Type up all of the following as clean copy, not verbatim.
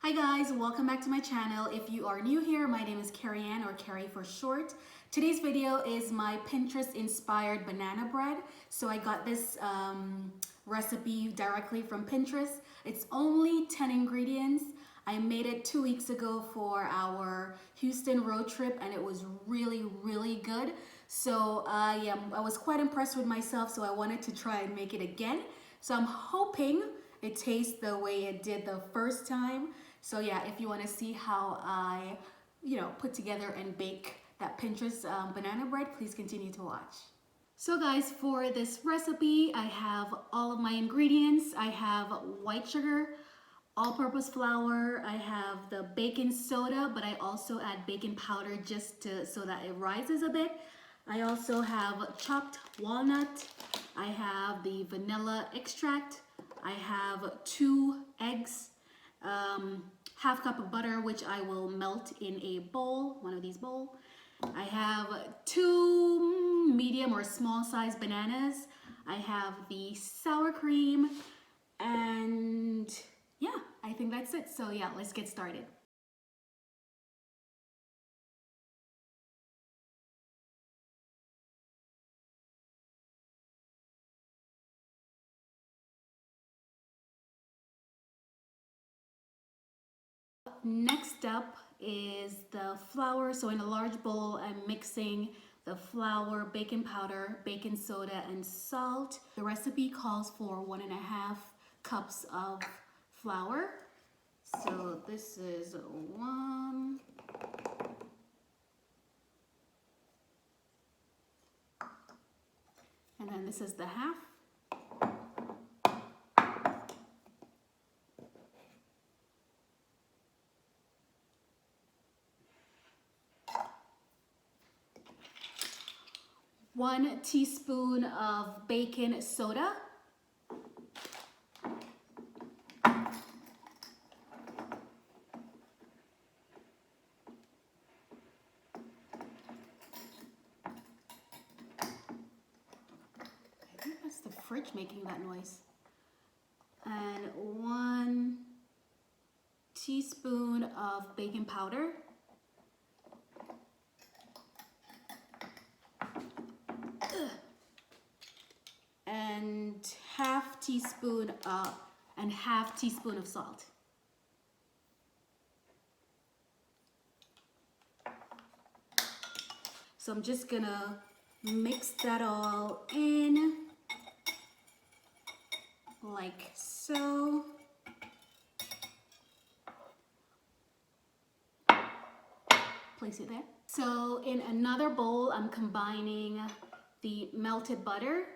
Hi guys, welcome back to my channel. If you are new here, my name is Kerry Ann, or Kerry for short. Today's video is my Pinterest inspired banana bread. So I got this recipe directly from Pinterest. It's only 10 ingredients. I made it 2 weeks ago for our Houston road trip and it was really good. So I was quite impressed with myself, so I wanted to try and make it again. So I'm hoping it tastes the way it did the first time. So yeah, if you want to see how I, put together and bake that Pinterest banana bread, please continue to watch. So guys, for this recipe, I have all of my ingredients. I have white sugar, all-purpose flour, I have the baking soda, but I also add baking powder so that it rises a bit. I also have chopped walnut. I have the vanilla extract. I have 2 eggs, half cup of butter, which I will melt in a bowl, one of these bowls. I have 2 medium or small size bananas. I have the sour cream, and yeah, I think that's it. So yeah, let's get started. Next up is the flour. So in a large bowl, I'm mixing the flour, baking powder, baking soda, and salt. The recipe calls for 1.5 cups of flour. So this is 1. And then this is the half. One teaspoon of baking soda. I think that's the fridge making that noise. And 1 teaspoon of baking powder. And half teaspoon of salt. So I'm just gonna mix that all in like so. Place it there. So in another bowl, I'm combining the melted butter,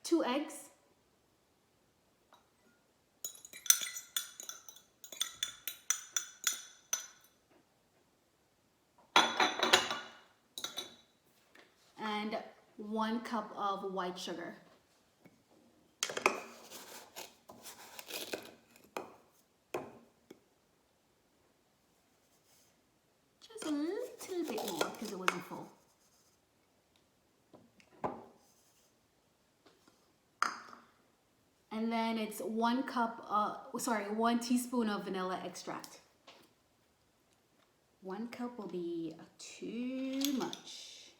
2 eggs, and 1 cup of white sugar. Just a little bit more because it wasn't full. And then it's 1 teaspoon of vanilla extract. 1 cup will be too much.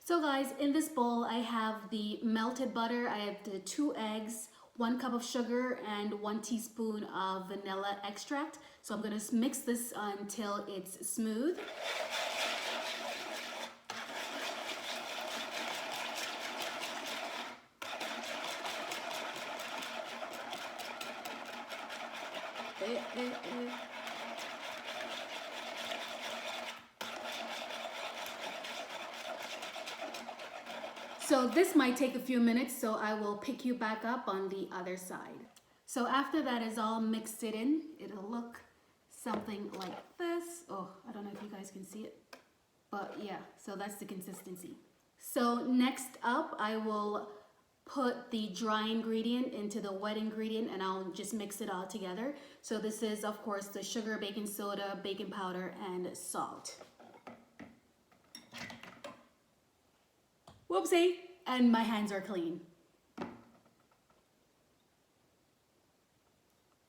So guys, in this bowl, I have the melted butter, I have the 2 eggs, 1 cup of sugar, and 1 teaspoon of vanilla extract. So I'm gonna mix this until it's smooth. So this might take a few minutes, so I will pick you back up on the other side. So after that is all mixed in, it'll look something like this. Oh, I don't know if you guys can see it, but yeah, so that's the consistency. So next up, I will put the dry ingredient into the wet ingredient and I'll just mix it all together. So this is of course the sugar, baking soda, baking powder, and salt. Whoopsie, and my hands are clean.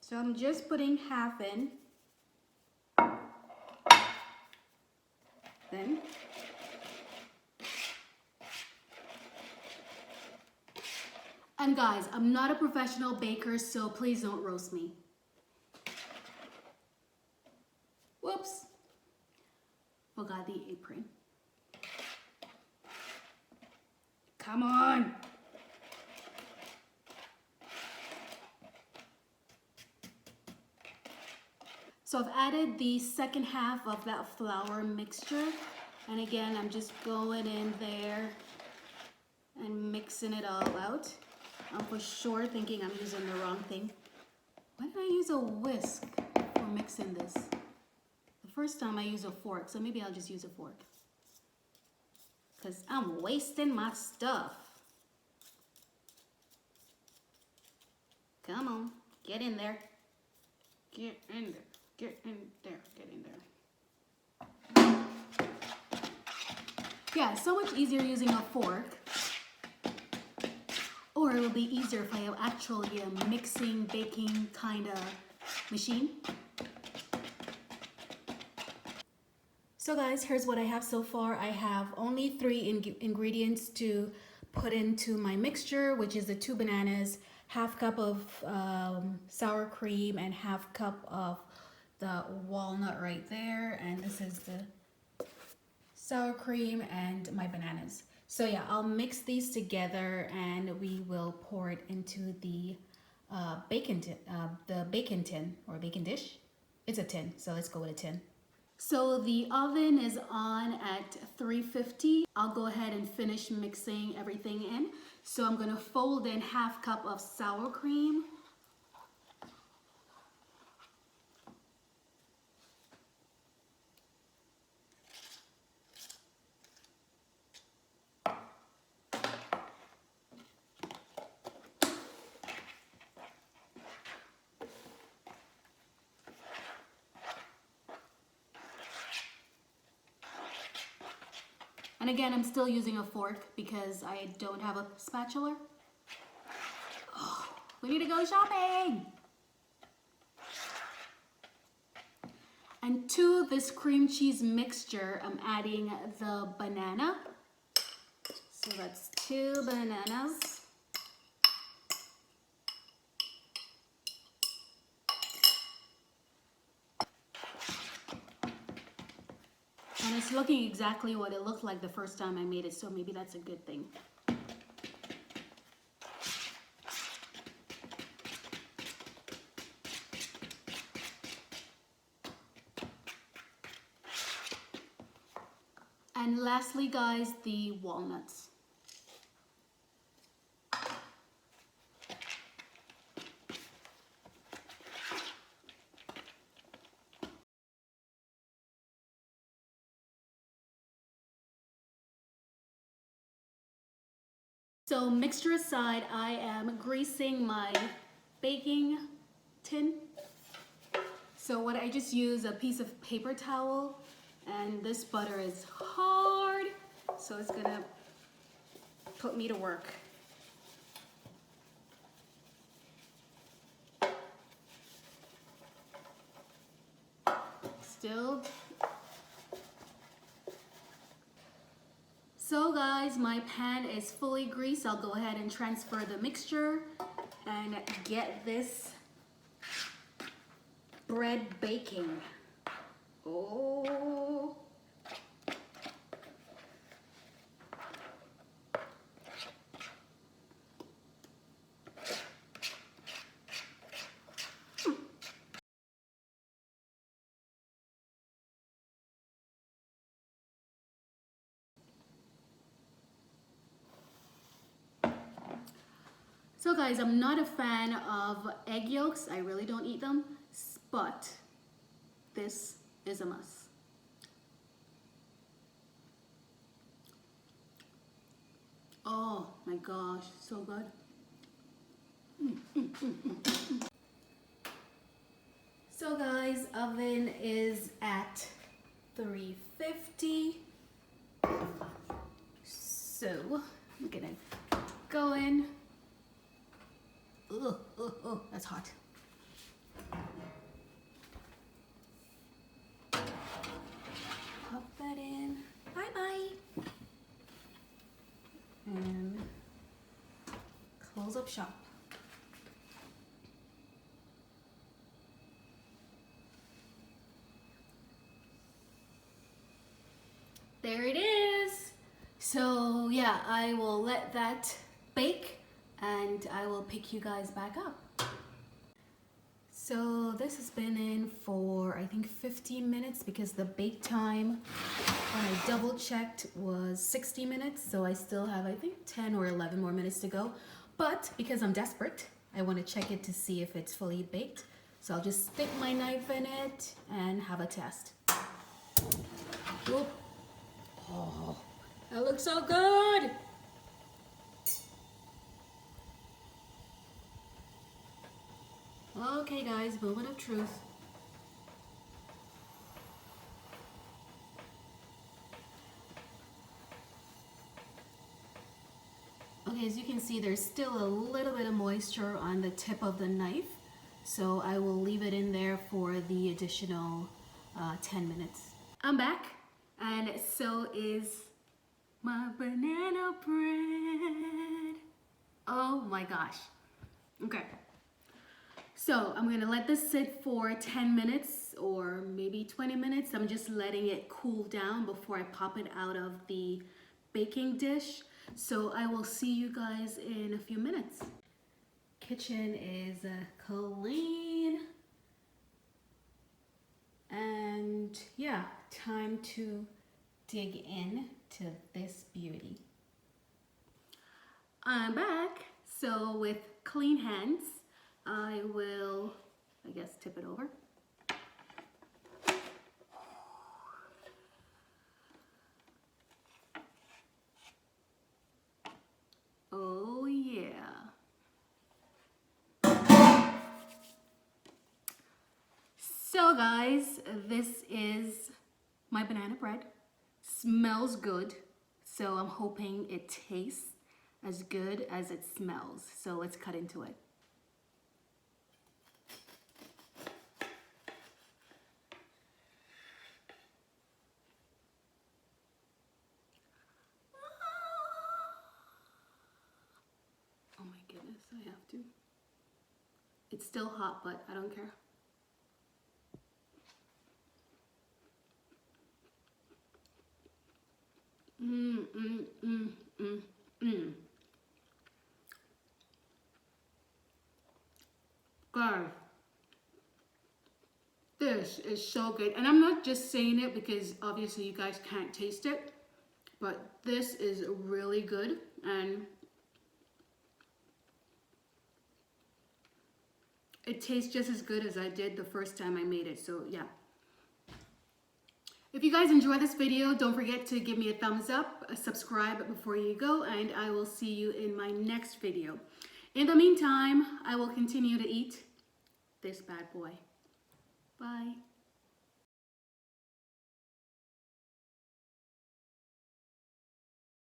So I'm just putting half in. Then and guys, I'm not a professional baker, so please don't roast me. Whoops. Forgot the apron. Come on. So I've added the second half of that flour mixture. And again, I'm just going in there and mixing it all out. I'm for sure thinking I'm using the wrong thing. Why did I use a whisk for mixing this? The first time I used a fork, so maybe I'll just use a fork. Because I'm wasting my stuff. Come on, get in there. Get in there, get in there, get in there. Yeah, so much easier using a fork. Or it will be easier if I have actually a mixing, baking kind of machine. So guys, here's what I have so far. I have only 3 ingredients to put into my mixture, which is the 2 bananas, half cup of sour cream, and half cup of the walnut right there. And this is the sour cream and my bananas. So yeah, I'll mix these together and we will pour it into the bacon tin or bacon dish. It's a tin, so let's go with a tin. So the oven is on at 350. I'll go ahead and finish mixing everything in. So I'm gonna fold in half cup of sour cream. And again, I'm still using a fork because I don't have a spatula. Oh, we need to go shopping. And to this cream cheese mixture, I'm adding the banana. So that's 2 bananas. And it's looking exactly what it looked like the first time I made it, so maybe that's a good thing. And lastly, guys, the walnuts. So mixture aside, I am greasing my baking tin. So what I just use a piece of paper towel, and this butter is hard, so it's gonna put me to work. Still. So guys, my pan is fully greased. I'll go ahead and transfer the mixture and get this bread baking. Oh. So guys, I'm not a fan of egg yolks. I really don't eat them, but this is a must. Oh my gosh, so good. So guys, oven is at 350. So I'm gonna go in. Oh, that's hot. Pop that in. Bye. And close up shop. There it is. So yeah, I will let that bake and I will pick you guys back up. So this has been in for I think 15 minutes because the bake time when I double checked was 60 minutes. So I still have I think 10 or 11 more minutes to go. But because I'm desperate, I want to check it to see if it's fully baked. So I'll just stick my knife in it and have a test. Oop. Oh, that looks so good. Okay guys, moment of truth. Okay, as you can see, there's still a little bit of moisture on the tip of the knife. So I will leave it in there for the additional 10 minutes. I'm back. And so is my banana bread. Oh my gosh. Okay. So I'm gonna let this sit for 10 minutes or maybe 20 minutes. I'm just letting it cool down before I pop it out of the baking dish. So I will see you guys in a few minutes. Kitchen is clean. And yeah, time to dig in to this beauty. I'm back. So with clean hands, I will, I guess, tip it over. Oh yeah. So guys, this is my banana bread. Smells good, so I'm hoping it tastes as good as it smells. So let's cut into it. Oh my goodness, I have to. It's still hot, but I don't care. Guys, this is so good. And I'm not just saying it because obviously you guys can't taste it, but this is really good. And it tastes just as good as I did the first time I made it. So yeah. If you guys enjoy this video, don't forget to give me a thumbs up, subscribe before you go, and I will see you in my next video. In the meantime, I will continue to eat this bad boy. Bye.